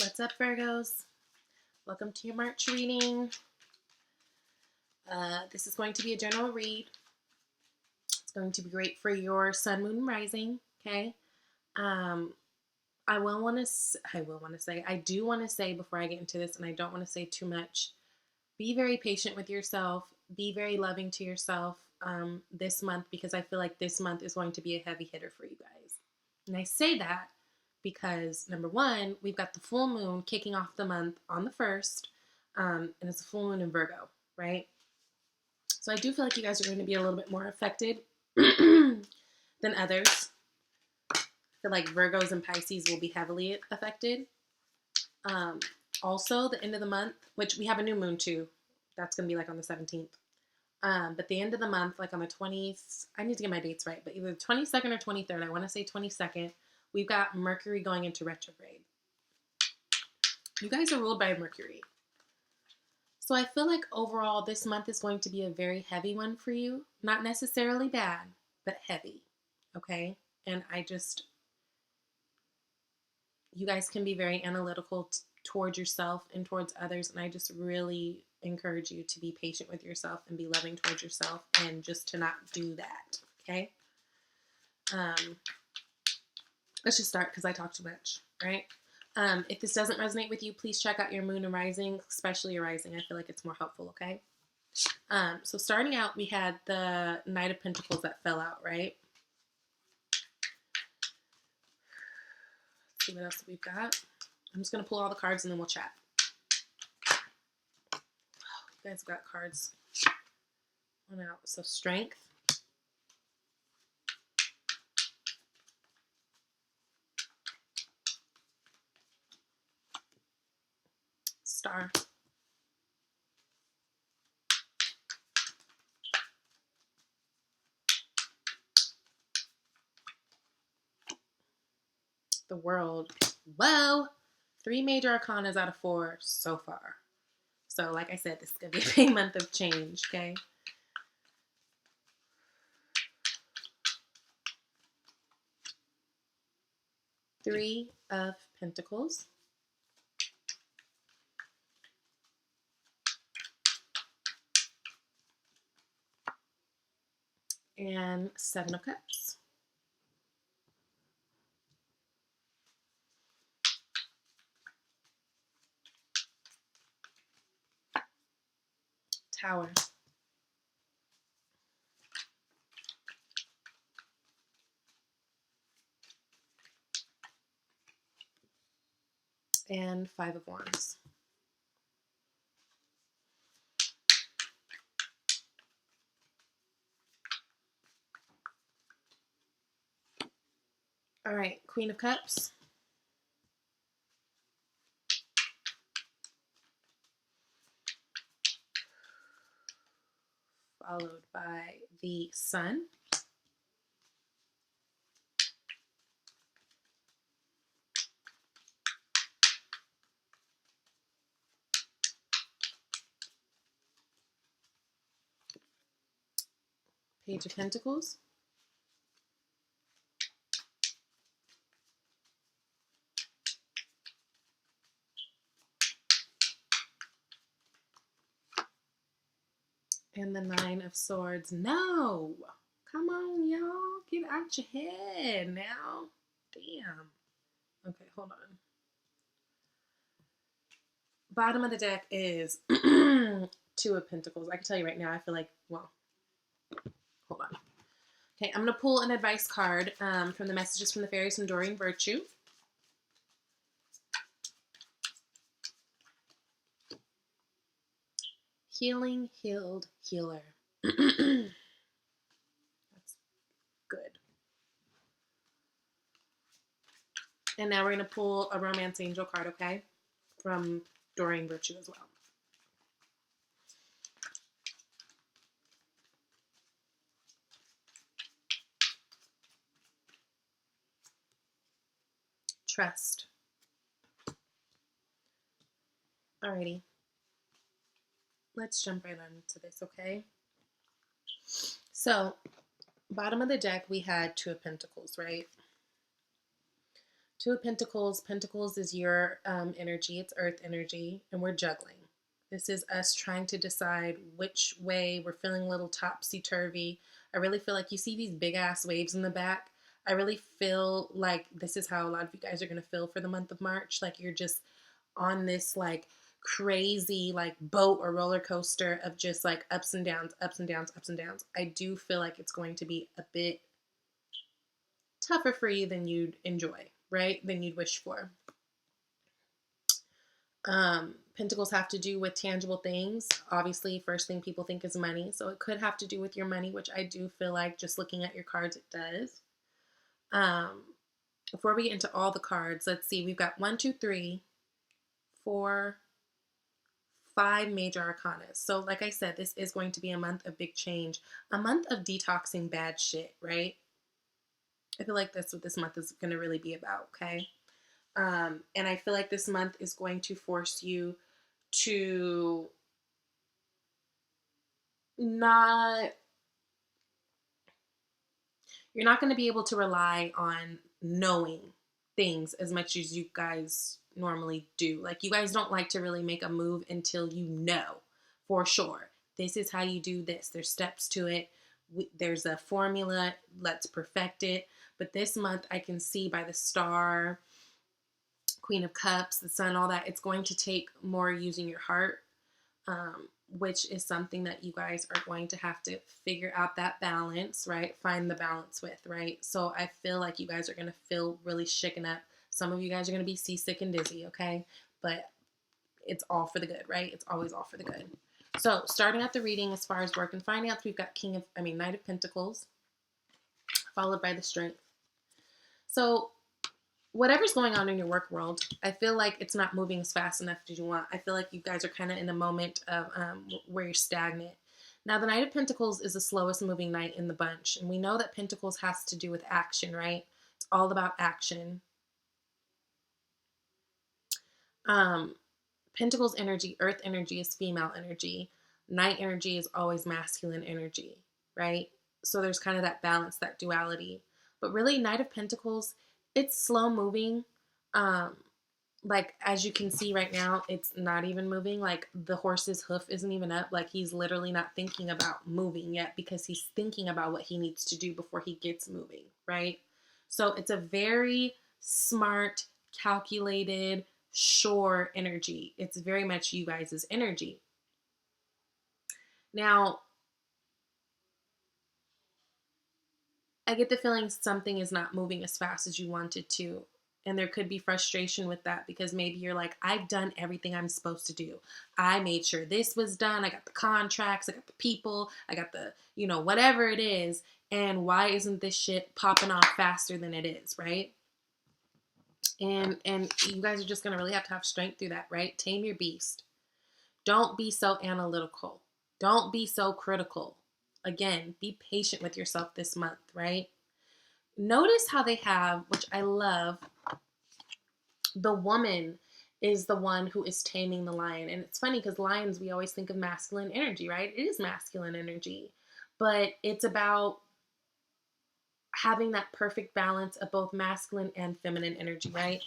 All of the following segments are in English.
What's up, Virgos? Welcome to your March reading. This is going to be a general read. It's going to be great for your sun, moon, and rising. Okay. I do want to say before I get into this, and I don't want to say too much, be very patient with yourself. Be very loving to yourself this month, because I feel like this month is going to be a heavy hitter for you guys. And I say that because, number one, we've got the full moon kicking off the month on the 1st, and it's a full moon in Virgo, right? So I do feel like you guys are going to be a little bit more affected than others. I feel like Virgos and Pisces will be heavily affected. Also, the end of the month, which we have a new moon too, that's going to be like on the 17th. But the end of the month, like on the 20th, I need to get my dates right, but either the 22nd or 23rd, I want to say 22nd, we've got Mercury going into retrograde. You guys are ruled by Mercury. So I feel like overall this month is going to be a very heavy one for you. Not necessarily bad, but heavy. Okay? And you guys can be very analytical towards yourself and towards others. And I just really encourage you to be patient with yourself and be loving towards yourself and just to not do that. Okay? Let's just start because I talk too much, right? If this doesn't resonate with you, please check out your moon and rising, especially your rising. I feel like it's more helpful, okay? So starting out, we had the Knight of Pentacles that fell out, right? Let's see what else we've got. I'm just going to pull all the cards and then we'll chat. Oh, you guys have got cards on out. So Strength. Star. The World. Whoa! 3 major arcanas out of 4 so far. So like I said, this is going to be a big month of change, okay? Three of Pentacles. And 7 of Cups. Tower. And 5 of Wands. All right, Queen of Cups. Followed by the Sun. Page of Pentacles. And the 9 of Swords. No! Come on, y'all. Get out your head now. Damn. Okay, hold on. Bottom of the deck is 2 of Pentacles. I can tell you right now, I feel like, well, hold on. Okay, I'm going to pull an advice card from the Messages from the Fairies from Doreen Virtue. Healing, healed, healer. That's good. And now we're going to pull a Romance Angel card, okay? From Doreen Virtue as well. Trust. Alrighty. Let's jump right on into this, okay? So, bottom of the deck, we had 2 of Pentacles, right? Two of Pentacles. Pentacles is your energy. It's earth energy, and we're juggling. This is us trying to decide which way. We're feeling a little topsy-turvy. I really feel like you see these big-ass waves in the back. I really feel like this is how a lot of you guys are going to feel for the month of March. Like you're just on this like crazy like boat or roller coaster of just like ups and downs, ups and downs, ups and downs. I do feel like it's going to be a bit tougher for you than you'd enjoy, right? Than you'd wish for. Pentacles have to do with tangible things. Obviously, first thing people think is money. So it could have to do with your money, which I do feel like just looking at your cards, it does. Before we get into all the cards, let's see. We've got 1, 2, 3, 4, 5 major arcana. So like I said, this is going to be a month of big change. A month of detoxing bad shit, right? I feel like that's what this month is going to really be about, okay? And I feel like this month is going to force you to not, you're not going to be able to rely on knowing things as much as you guys normally do. Like you guys don't like to really make a move until you know for sure. This is how you do this. There's steps to it. There's a formula. Let's perfect it. But this month I can see by the star, Queen of Cups, the Sun, all that, it's going to take more using your heart, which is something that you guys are going to have to figure out that balance, right? Find the balance with, right? So I feel like you guys are going to feel really shaken up. Some of you guys are going to be seasick and dizzy, okay? But it's all for the good, right? It's always all for the good. So starting out the reading as far as work and finance, we've got Knight of Pentacles, followed by the Strength. So whatever's going on in your work world, I feel like it's not moving as fast enough as you want. I feel like you guys are kind of in a moment of where you're stagnant. Now, the Knight of Pentacles is the slowest moving knight in the bunch. And we know that Pentacles has to do with action, right? It's all about action. Pentacles energy, earth energy is female energy. Knight energy is always masculine energy, right? So there's kind of that balance, that duality. But really, Knight of Pentacles, it's slow moving. Like as you can see right now, it's not even moving. Like the horse's hoof isn't even up. Like he's literally not thinking about moving yet because he's thinking about what he needs to do before he gets moving, right? So it's a very smart, calculated, sure energy. It's very much you guys' energy. Now, I get the feeling something is not moving as fast as you want it to. And there could be frustration with that because maybe you're like, I've done everything I'm supposed to do. I made sure this was done. I got the contracts. I got the people. I got the, whatever it is. And why isn't this shit popping off faster than it is, right? And you guys are just going to really have to have strength through that, right? Tame your beast. Don't be so analytical. Don't be so critical. Again, be patient with yourself this month, right? Notice how they have, which I love, the woman is the one who is taming the lion. And it's funny because lions, we always think of masculine energy, right? It is masculine energy. But it's about having that perfect balance of both masculine and feminine energy, right?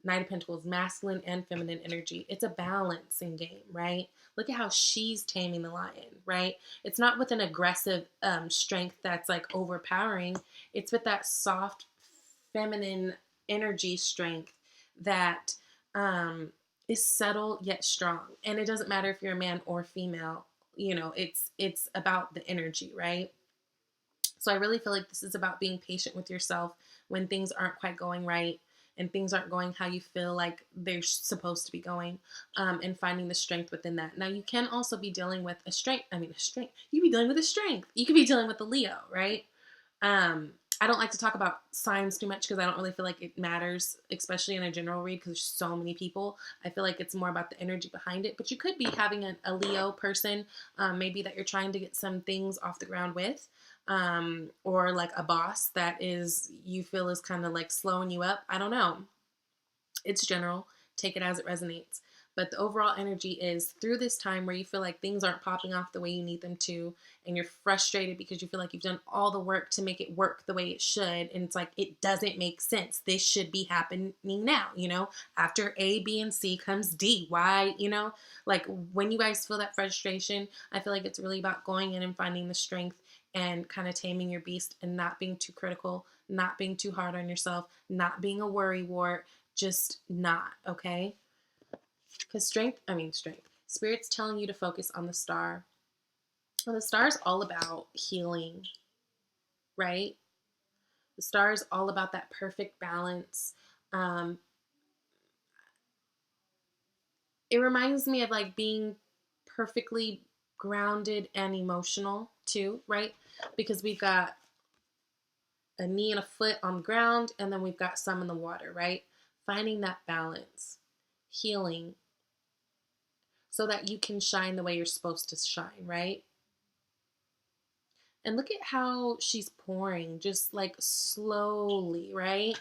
Knight of Pentacles, masculine and feminine energy. It's a balancing game, right? Look at how she's taming the lion, right? It's not with an aggressive strength that's like overpowering. It's with that soft, feminine energy strength that is subtle yet strong. And it doesn't matter if you're a man or female. It's about the energy, right? So I really feel like this is about being patient with yourself when things aren't quite going right and things aren't going how you feel like they're supposed to be going, and finding the strength within that. Now, you can also be dealing with a strength. You be dealing with a strength. You could be dealing with a Leo, right? I don't like to talk about signs too much because I don't really feel like it matters, especially in a general read because there's so many people. I feel like it's more about the energy behind it. But you could be having a Leo person, maybe that you're trying to get some things off the ground with. Or like a boss that you feel is kind of like slowing you up. I don't know. It's general. Take it as it resonates. But the overall energy is through this time where you feel like things aren't popping off the way you need them to, and you're frustrated because you feel like you've done all the work to make it work the way it should. And it's like, it doesn't make sense. This should be happening now, after A, B, and C comes D. Why, like when you guys feel that frustration, I feel like it's really about going in and finding the strength and kind of taming your beast and not being too critical, not being too hard on yourself, not being a worry wart, just not, okay? Because strength, Spirit's telling you to focus on the star. Well, the star is all about healing, right? The star is all about that perfect balance. It reminds me of like being perfectly grounded and emotional too, right? Because we've got a knee and a foot on the ground, and then we've got some in the water, right? Finding that balance, healing, so that you can shine the way you're supposed to shine, right? And look at how she's pouring, just like slowly, right?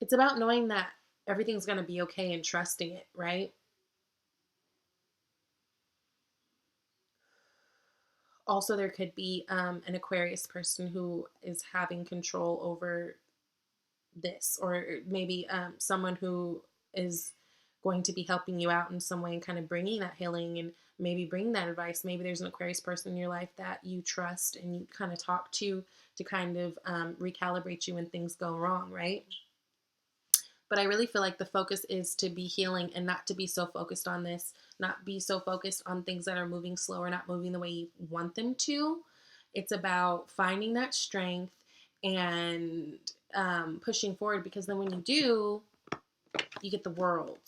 It's about knowing that everything's going to be okay and trusting it, right? Also, there could be an Aquarius person who is having control over this, or maybe someone who is going to be helping you out in some way and kind of bringing that healing and maybe bring that advice. Maybe there's an Aquarius person in your life that you trust and you kind of talk to kind of recalibrate you when things go wrong, right? But I really feel like the focus is to be healing and not to be so focused on this, not be so focused on things that are moving slower, not moving the way you want them to. It's about finding that strength and pushing forward, because then when you do, you get the world,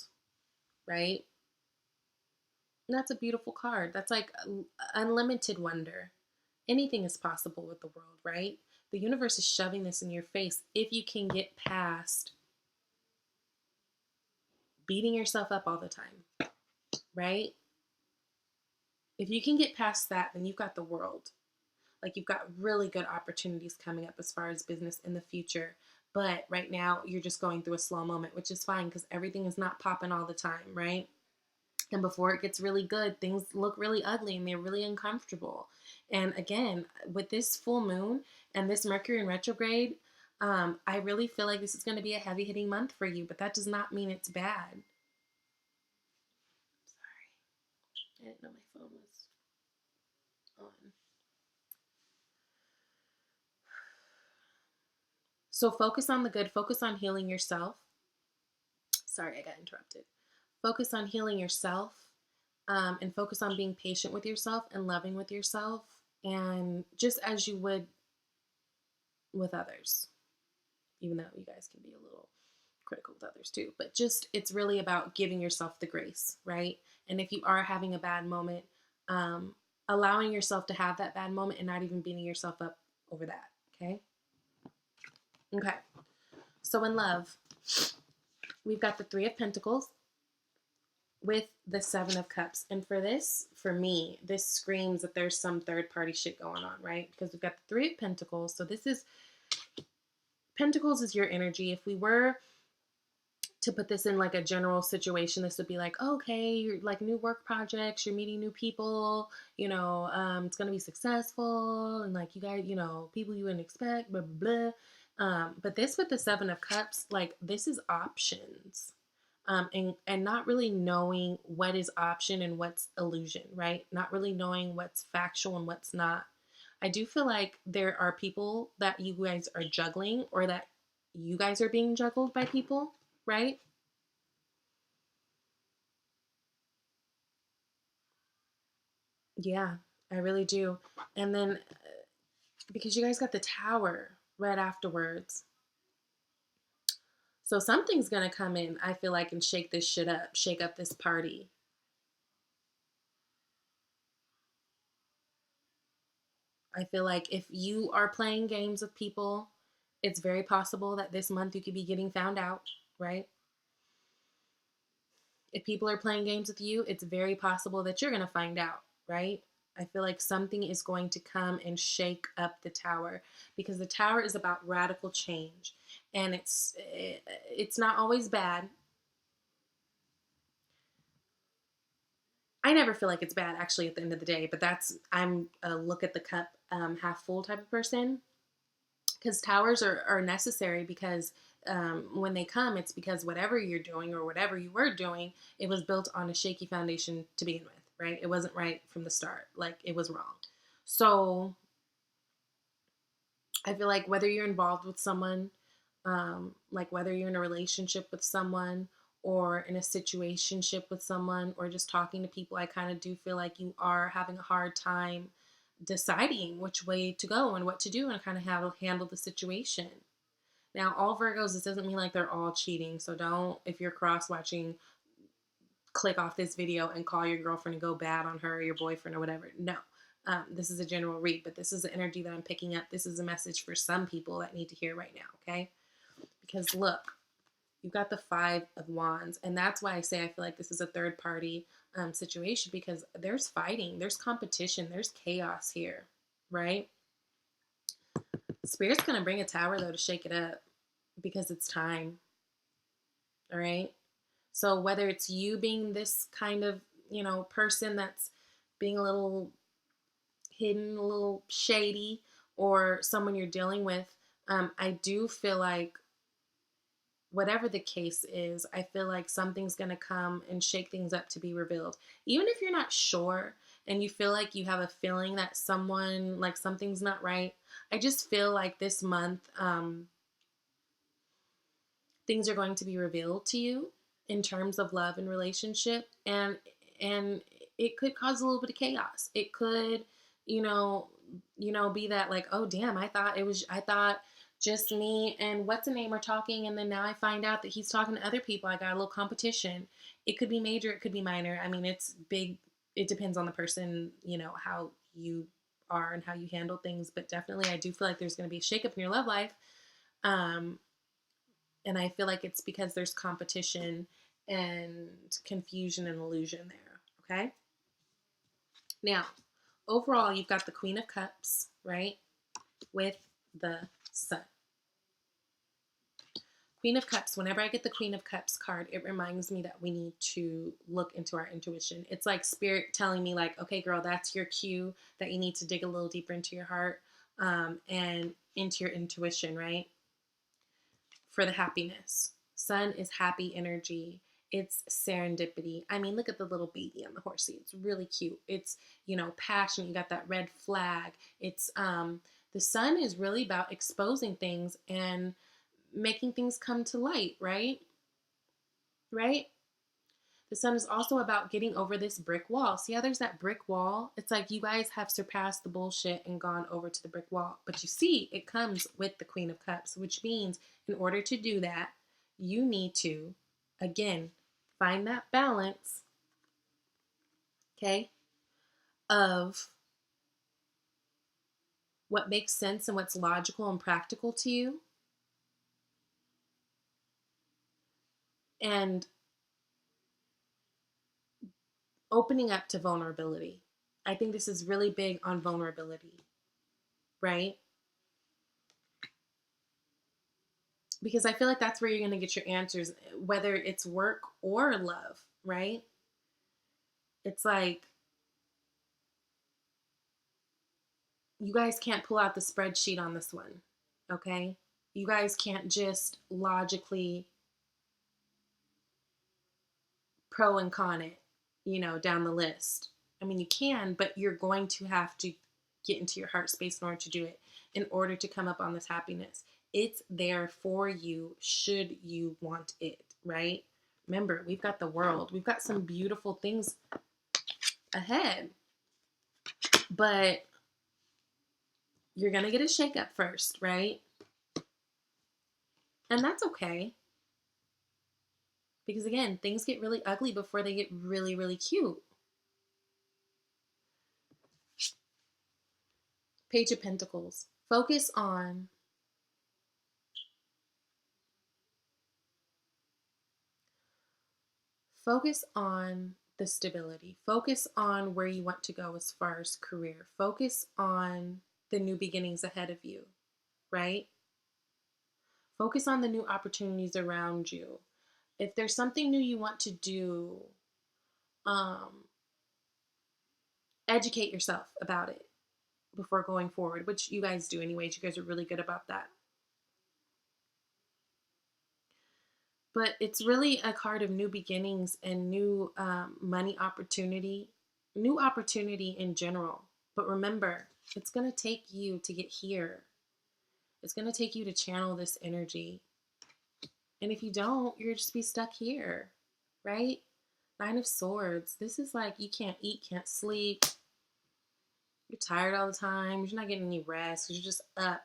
right? And that's a beautiful card. That's like unlimited wonder. Anything is possible with the world, right? The universe is shoving this in your face if you can get past beating yourself up all the time, right? If you can get past that, then you've got the world. Like, you've got really good opportunities coming up as far as business in the future. But right now, you're just going through a slow moment, which is fine because everything is not popping all the time, right? And before it gets really good, things look really ugly and they're really uncomfortable. And again, with this full moon and this Mercury in retrograde, I really feel like this is going to be a heavy hitting month for you, but that does not mean it's bad. Sorry, I didn't know my phone was on. So focus on the good, focus on healing yourself. Sorry, I got interrupted. Focus on healing yourself, and focus on being patient with yourself and loving with yourself, and just as you would with others, even though you guys can be a little critical with others too. But just, it's really about giving yourself the grace, right? And if you are having a bad moment, allowing yourself to have that bad moment and not even beating yourself up over that, okay? Okay. So in love, we've got the Three of Pentacles with the Seven of Cups. And for this, for me, this screams that there's some third party shit going on, right? Because we've got the Three of Pentacles. So this is, Pentacles is your energy. If we were to put this in like a general situation, this would be like, okay, you're like new work projects, you're meeting new people, it's going to be successful. And like, you guys, people you wouldn't expect, blah, blah, blah. But this with the Seven of Cups, like this is options. And not really knowing what is option and what's illusion, right? Not really knowing what's factual and what's not. I do feel like there are people that you guys are juggling, or that you guys are being juggled by people, right? Yeah, I really do. And then because you guys got the Tower right afterwards. So something's going to come in, I feel like, and shake this shit up, shake up this party. I feel like if you are playing games with people, it's very possible that this month you could be getting found out, right? If people are playing games with you, it's very possible that you're going to find out, right? I feel like something is going to come and shake up the Tower, because the Tower is about radical change, and it's not always bad. I never feel like it's bad actually at the end of the day, but I'm a look at the cup half full type of person, because towers are necessary, because when they come, it's because whatever you're doing or whatever you were doing, it was built on a shaky foundation to begin with, right? It wasn't right from the start. Like, it was wrong. So I feel like whether you're involved with someone, like whether you're in a relationship with someone or in a situationship with someone or just talking to people, I kind of do feel like you are having a hard time deciding which way to go and what to do and kind of how to handle the situation. Now, all Virgos, this doesn't mean like they're all cheating. So don't, if you're cross watching, click off this video and call your girlfriend and go bad on her or your boyfriend or whatever. No. This is a general read, but this is the energy that I'm picking up. This is a message for some people that need to hear right now, okay? Because look, you've got the 5 of Wands, and that's why I say I feel like this is a third party situation, because there's fighting, there's competition, there's chaos here, right? Spirit's going to bring a tower, though, to shake it up, because it's time, all right? So whether it's you being this kind of, person that's being a little hidden, a little shady, or someone you're dealing with, I do feel like whatever the case is, I feel like something's going to come and shake things up to be revealed. Even if you're not sure and you feel like you have a feeling that something's not right, I just feel like this month, things are going to be revealed to you in terms of love and relationship, and it could cause a little bit of chaos. It could, be that like, oh damn, I thought just me and what's the name are talking, and then now I find out that he's talking to other people. I got a little competition. It could be major, it could be minor. I mean, it's big. It depends on the person, how you are and how you handle things. But definitely, I do feel like there's going to be a shakeup in your love life. And I feel like it's because there's competition and confusion and illusion there, okay? Now, overall, you've got the Queen of Cups, right, with the Sun. Queen of Cups, whenever I get the Queen of Cups card, it reminds me that we need to look into our intuition. It's like Spirit telling me like, okay, girl, that's your cue that you need to dig a little deeper into your heart and into your intuition, right? For the happiness. Sun is happy energy. It's serendipity. I mean, look at the little baby on the horsey. It's really cute. It's, passion. You got that red flag. It's, the sun is really about exposing things and making things come to light, right? Right? The sun is also about getting over this brick wall. See how there's that brick wall? It's like you guys have surpassed the bullshit and gone over to the brick wall. But you see, it comes with the Queen of Cups, which means in order to do that, you need to, again, find that balance, okay, of what makes sense and what's logical and practical to you, and opening up to vulnerability. I think this is really big on vulnerability, right? Because I feel like that's where you're going to get your answers, whether it's work or love, right? It's like you guys can't pull out the spreadsheet on this one, okay? You guys can't just logically pro and con it, down the list. I mean, you can, but you're going to have to get into your heart space in order to do it, in order to come up on this happiness. It's there for you should you want it, right? Remember, we've got the world. We've got some beautiful things ahead. But you're going to get a shakeup first, right? And that's okay. Because again, things get really ugly before they get really, really cute. Page of Pentacles. Focus on the stability. Focus on where you want to go as far as career. Focus on the new beginnings ahead of you, right? Focus on the new opportunities around you. If there's something new you want to do, educate yourself about it before going forward, which you guys do anyways. You guys are really good about that. But it's really a card of new beginnings and new money opportunity, new opportunity in general. But remember, it's going to take you to get here. It's going to take you to channel this energy. And if you don't, you're just be stuck here, right? Nine of Swords. This is like you can't eat, can't sleep. You're tired all the time. You're not getting any rest because you're just up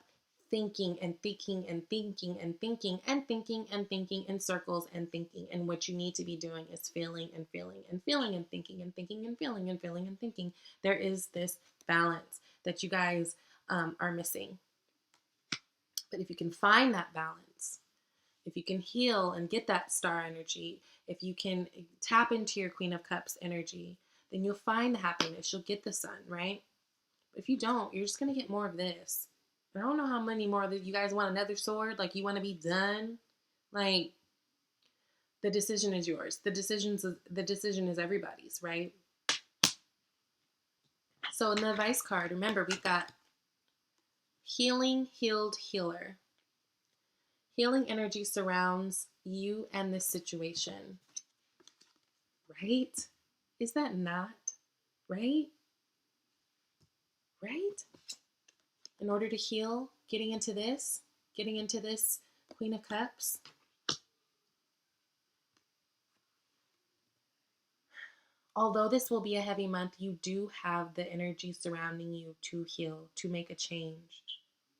thinking and thinking and thinking and thinking and thinking and thinking in circles and thinking. And what you need to be doing is feeling and feeling and feeling and thinking and thinking and feeling and feeling and thinking. There is this balance that you guys are missing. But if you can find that balance, if you can heal and get that star energy, if you can tap into your Queen of Cups energy, then you'll find the happiness. You'll get the sun, right? But if you don't, you're just going to get more of this. I don't know how many more that you guys want another sword. Like, you want to be done. Like, the decision is yours. The decision is everybody's, right? So in the advice card, remember, we've got healing, healed, healer. Healing energy surrounds you and this situation. Right? Is that not? Right? Right? In order to heal, getting into this Queen of Cups. Although this will be a heavy month, you do have the energy surrounding you to heal, to make a change.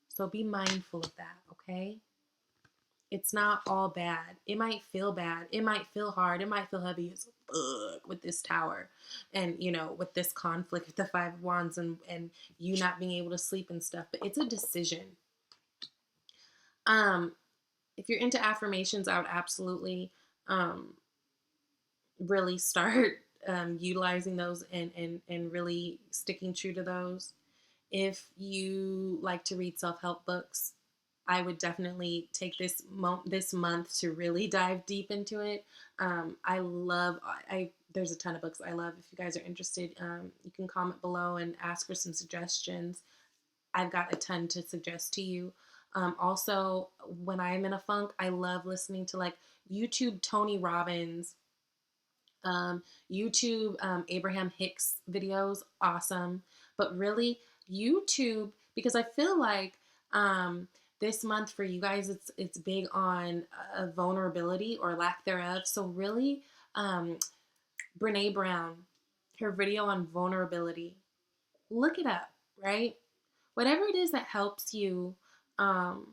So be mindful of that, okay? It's not all bad. It might feel bad. It might feel hard. It might feel heavy as fuck with this tower. And, you know, with this conflict with the Five of Wands and you not being able to sleep and stuff. But it's a decision. If you're into affirmations, I would absolutely really start utilizing those and really sticking true to those. If you like to read self-help books, I would definitely take this month to really dive deep into it. There's a ton of books I love. If you guys are interested, you can comment below and ask for some suggestions. I've got a ton to suggest to you. Also, when I'm in a funk, I love listening to like YouTube Tony Robbins, YouTube Abraham Hicks videos, awesome. But really, YouTube, because I feel like this month for you guys, it's big on vulnerability or lack thereof. So really, Brene Brown, her video on vulnerability, look it up, right? Whatever it is that helps you to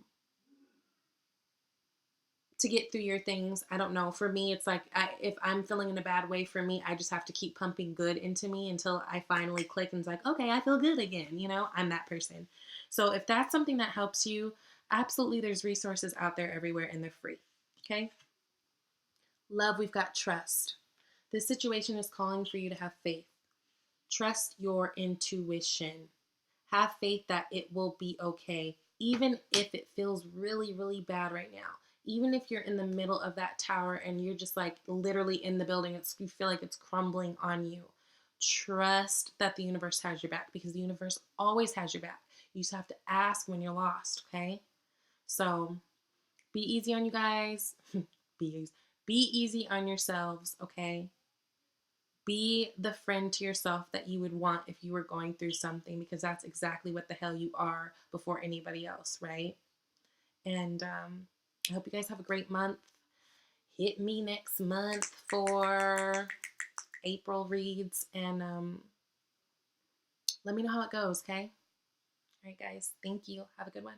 get through your things. I don't know. For me, it's like if I'm feeling in a bad way, for me, I just have to keep pumping good into me until I finally click and it's like, okay, I feel good again. You know, I'm that person. So if that's something that helps you, absolutely, there's resources out there everywhere and they're free. Okay. Love, we've got trust. This situation is calling for you to have faith. Trust your intuition. Have faith that it will be okay, even if it feels really, really bad right now. Even if you're in the middle of that tower and you're just like literally in the building, you feel like it's crumbling on you. Trust that the universe has your back, because the universe always has your back. You just have to ask when you're lost, okay? So be easy on you guys. Be easy on yourselves, okay? Be the friend to yourself that you would want if you were going through something, because that's exactly what the hell you are before anybody else, right? And I hope you guys have a great month. Hit me next month for April reads, and let me know how it goes, okay? All right, guys. Thank you. Have a good one.